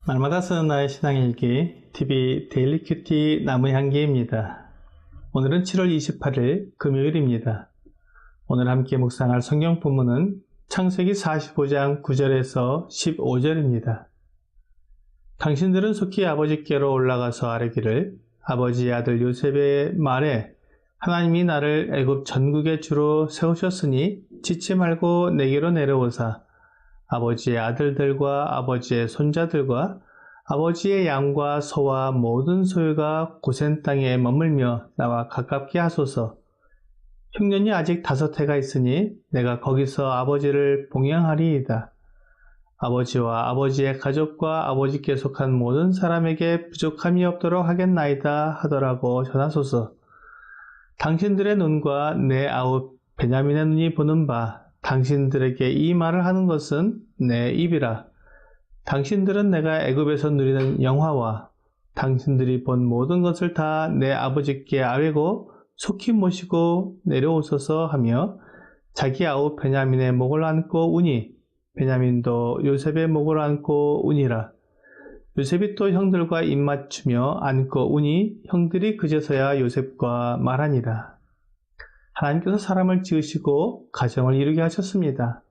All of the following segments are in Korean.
날마다 쓰는 나의 신앙일기 TV 데일리 큐티 나무향기입니다. 오늘은 7월 28일 금요일입니다. 오늘 함께 묵상할 성경 본문은 창세기 45장 9절에서 15절입니다. 당신들은 속히 아버지께로 올라가서 아뢰기를 아버지의 아들 요셉의 말에 하나님이 나를 애굽 전국의 주로 세우셨으니 짖지 말고 내게로 내려오사 아버지의 아들들과 아버지의 손자들과 아버지의 양과 소와 모든 소유가 고센 땅에 머물며 나와 가깝게 하소서. 흉년이 아직 5해가 있으니 내가 거기서 아버지를 봉양하리이다. 아버지와 아버지의 가족과 아버지께 속한 모든 사람에게 부족함이 없도록 하겠나이다 하더라고 전하소서. 당신들의 눈과 내 아웃 베냐민의 눈이 보는 바 당신들에게 이 말을 하는 것은 내 입이라. 당신들은 내가 애굽에서 누리는 영화와 당신들이 본 모든 것을 다 내 아버지께 아뢰고 속히 모시고 내려오소서 하며 자기 아우 베냐민의 목을 안고 우니 베냐민도 요셉의 목을 안고 우니라. 요셉이 또 형들과 입맞추며 안고 우니 형들이 그제서야 요셉과 말하니라. 하나님께서 사람을 지으시고 가정을 이루게 하셨습니다.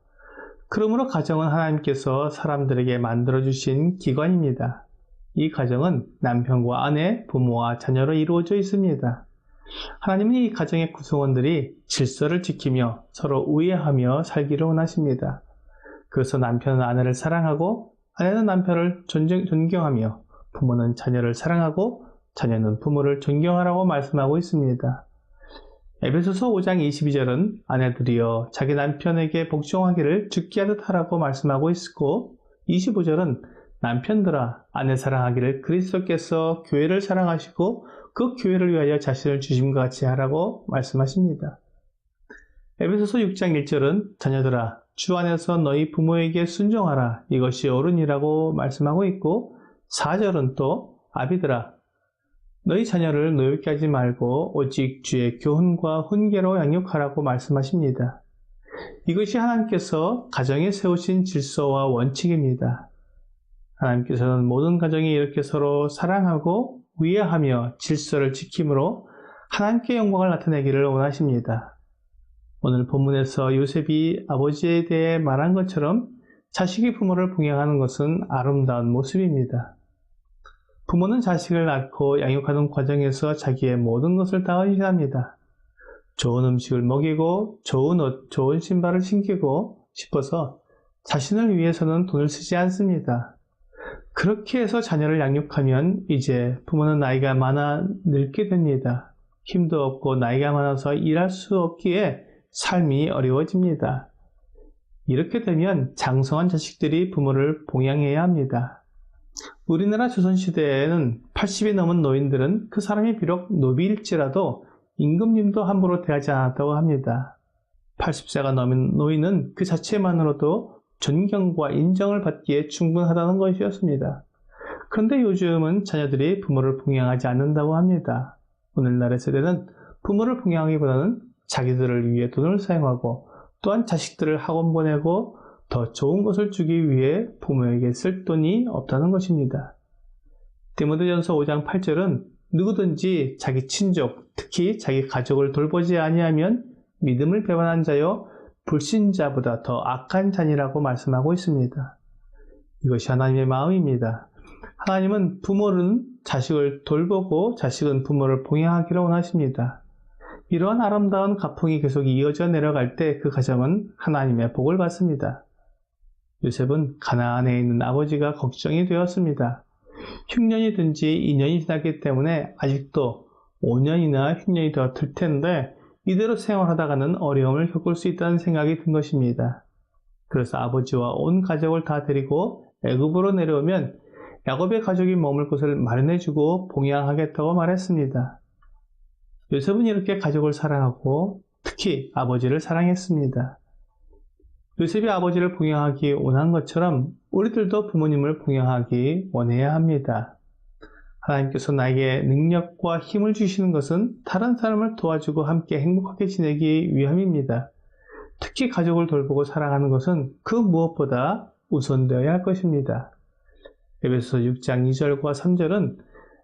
그러므로 가정은 하나님께서 사람들에게 만들어주신 기관입니다. 이 가정은 남편과 아내, 부모와 자녀로 이루어져 있습니다. 하나님은 이 가정의 구성원들이 질서를 지키며 서로 우애하며 살기를 원하십니다. 그래서 남편은 아내를 사랑하고 아내는 남편을 존경하며 부모는 자녀를 사랑하고 자녀는 부모를 존경하라고 말씀하고 있습니다. 에베소서 5장 22절은 아내들이여 자기 남편에게 복종하기를 죽게 하듯 하라고 말씀하고 있고 25절은 남편들아 아내 사랑하기를 그리스도께서 교회를 사랑하시고 그 교회를 위하여 자신을 주심과 같이 하라고 말씀하십니다. 에베소서 6장 1절은 자녀들아 주 안에서 너희 부모에게 순종하라 이것이 옳으니라고 말씀하고 있고 4절은 또 아비들아 너희 자녀를 노엽게 하지 말고 오직 주의 교훈과 훈계로 양육하라고 말씀하십니다. 이것이 하나님께서 가정에 세우신 질서와 원칙입니다. 하나님께서는 모든 가정이 이렇게 서로 사랑하고 위하하며 질서를 지킴으로 하나님께 영광을 나타내기를 원하십니다. 오늘 본문에서 요셉이 아버지에 대해 말한 것처럼 자식이 부모를 봉양하는 것은 아름다운 모습입니다. 부모는 자식을 낳고 양육하는 과정에서 자기의 모든 것을 다 헌신합니다. 좋은 음식을 먹이고 좋은 옷, 좋은 신발을 신기고 싶어서 자신을 위해서는 돈을 쓰지 않습니다. 그렇게 해서 자녀를 양육하면 이제 부모는 나이가 많아 늙게 됩니다. 힘도 없고 나이가 많아서 일할 수 없기에 삶이 어려워집니다. 이렇게 되면 장성한 자식들이 부모를 봉양해야 합니다. 우리나라 조선시대에는 80이 넘은 노인들은 그 사람이 비록 노비일지라도 임금님도 함부로 대하지 않았다고 합니다. 80세가 넘은 노인은 그 자체만으로도 존경과 인정을 받기에 충분하다는 것이었습니다. 그런데 요즘은 자녀들이 부모를 봉양하지 않는다고 합니다. 오늘날의 세대는 부모를 봉양하기보다는 자기들을 위해 돈을 사용하고 또한 자식들을 학원 보내고 더 좋은 것을 주기 위해 부모에게 쓸 돈이 없다는 것입니다. 디모데전서 5장 8절은 누구든지 자기 친족, 특히 자기 가족을 돌보지 아니하면 믿음을 배반한 자요 불신자보다 더 악한 자니라고 말씀하고 있습니다. 이것이 하나님의 마음입니다. 하나님은 부모는 자식을 돌보고 자식은 부모를 봉양하기를 원하십니다. 이러한 아름다운 가풍이 계속 이어져 내려갈 때 그 가정은 하나님의 복을 받습니다. 요셉은 가나안에 있는 아버지가 걱정이 되었습니다. 흉년이 든지 2년이 지났기 때문에 아직도 5년이나 흉년이 더 들 텐데 이대로 생활하다가는 어려움을 겪을 수 있다는 생각이 든 것입니다. 그래서 아버지와 온 가족을 다 데리고 애굽으로 내려오면 야곱의 가족이 머물 곳을 마련해주고 봉양하겠다고 말했습니다. 요셉은 이렇게 가족을 사랑하고 특히 아버지를 사랑했습니다. 요셉이 아버지를 봉양하기 원한 것처럼 우리들도 부모님을 봉양하기 원해야 합니다. 하나님께서 나에게 능력과 힘을 주시는 것은 다른 사람을 도와주고 함께 행복하게 지내기 위함입니다. 특히 가족을 돌보고 사랑하는 것은 그 무엇보다 우선되어야 할 것입니다. 에베소서 6장 2절과 3절은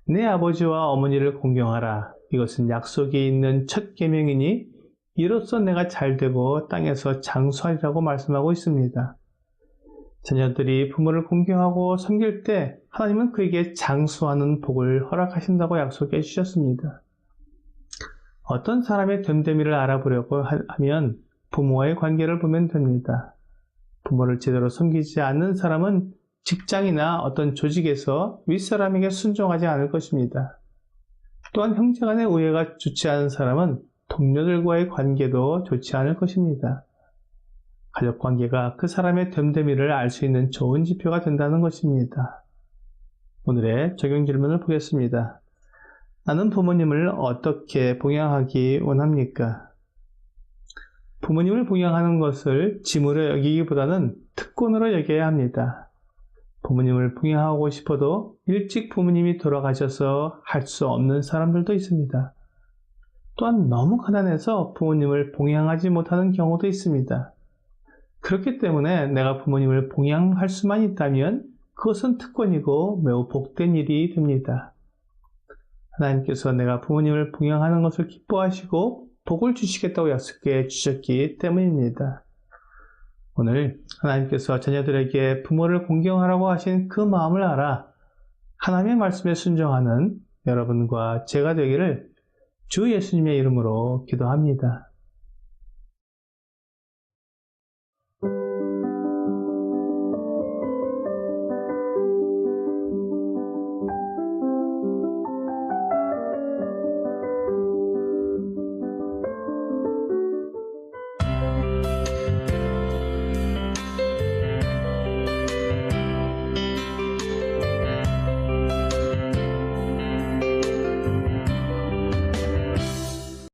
내 아버지와 어머니를 공경하라. 이것은 약속이 있는 첫 계명이니 이로써 내가 잘되고 땅에서 장수하리라고 말씀하고 있습니다. 자녀들이 부모를 공경하고 섬길 때 하나님은 그에게 장수하는 복을 허락하신다고 약속해 주셨습니다. 어떤 사람의 됨됨이를 알아보려고 하면 부모와의 관계를 보면 됩니다. 부모를 제대로 섬기지 않는 사람은 직장이나 어떤 조직에서 윗사람에게 순종하지 않을 것입니다. 또한 형제간의 우애가 좋지 않은 사람은 동료들과의 관계도 좋지 않을 것입니다. 가족 관계가 그 사람의 됨됨이를 알 수 있는 좋은 지표가 된다는 것입니다. 오늘의 적용 질문을 보겠습니다. 나는 부모님을 어떻게 봉양하기 원합니까? 부모님을 봉양하는 것을 짐으로 여기기보다는 특권으로 여겨야 합니다. 부모님을 봉양하고 싶어도 일찍 부모님이 돌아가셔서 할 수 없는 사람들도 있습니다. 또한 너무 가난해서 부모님을 봉양하지 못하는 경우도 있습니다. 그렇기 때문에 내가 부모님을 봉양할 수만 있다면 그것은 특권이고 매우 복된 일이 됩니다. 하나님께서 내가 부모님을 봉양하는 것을 기뻐하시고 복을 주시겠다고 약속해 주셨기 때문입니다. 오늘 하나님께서 자녀들에게 부모를 공경하라고 하신 그 마음을 알아 하나님의 말씀에 순종하는 여러분과 제가 되기를 주 예수님의 이름으로 기도합니다.